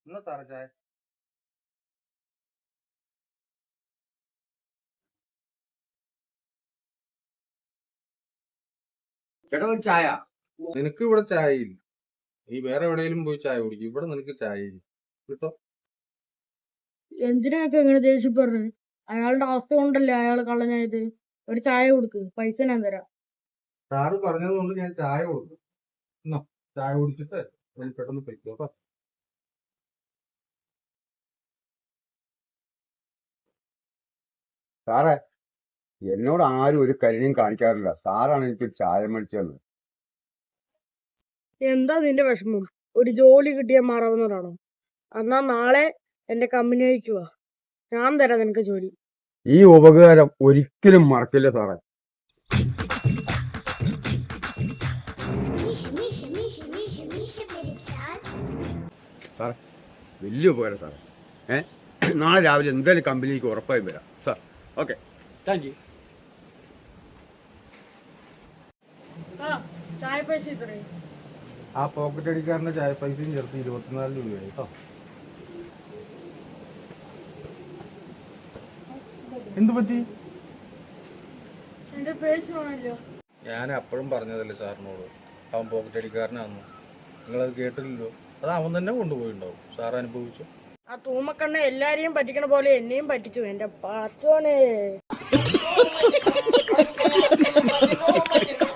എന്നാ സാറേ ചായ. ചേട്ടാ ഒരു ചായ. നിനക്ക് ഇവിടെ ചായ ഇല്ല. നീ വേറെ എവിടെയെങ്കിലും പോയി ചായ കുടിക്കും. ഇവിടെ നിനക്ക് ചായ ഇല്ല കേട്ടോ. എന്തിനാക്കെ എങ്ങനെ ദേഷ്യപ്പെടുന്നത്? അയാളുടെ അവസ്ഥ കൊണ്ടല്ലേ അയാൾ കള്ളനായത്. ഒരു ചായ കൊടുക്ക്, പൈസ ഞാൻ തരാം. സാറ് പറഞ്ഞതുകൊണ്ട് ഞാൻ ചായ കൊടുക്കും. എന്നാ ചായ കുടിച്ചിട്ട് ഞാൻ പെട്ടെന്ന് പൊയ്ക്കോ. സാറേ, എന്നോട് ആരും ഒരു കരുണയും കാണിക്കാറില്ല. സാറാണ് എനിക്ക് ചായ മേടിച്ചത്. എന്താ നിന്റെ വിഷമം? ഒരു ജോലി കിട്ടിയാൽ മാറാവുന്നതാണോ? എന്നാ നാളെ എന്റെ കമ്പനിയിലേക്ക് വാ, ഞാൻ തരാം നിനക്ക് ജോലി. ഈ ഉപകാരം ഒരിക്കലും മറക്കില്ല സാറേ. സാറേ, വലിയ ഉപകാരം സാറേ. നാളെ രാവിലെ എന്തായാലും കമ്പനിക്ക് ഉറപ്പായും വരാം സാർ. Okay, thank you. ചായ പൈസ ഇത്രയും. ആ പോക്കറ്റ് അടിക്കാരന്റെ ചായ പൈസയും ചേർത്ത് 24 രൂപയായി കേട്ടോ. എന്തു പറ്റി? എന്റെ പേഴ്സ് വേണമല്ലോ. ഞാൻ അപ്പോഴും പറഞ്ഞതല്ലേ സാറിനോട്, അവൻ പോക്കറ്റ് അടിക്കാരനാണെന്ന്. നിങ്ങളത് കേട്ടില്ലല്ലോ. അത് അവൻ തന്നെ കൊണ്ടുപോയിണ്ടാവും. സാർ അനുഭവിച്ചു. ആ തൂമക്കണ്ണ എല്ലാരെയും പറ്റിക്കണ പോലെ എന്നെയും പറ്റിച്ചു എന്റെ പാച്ചോനെ.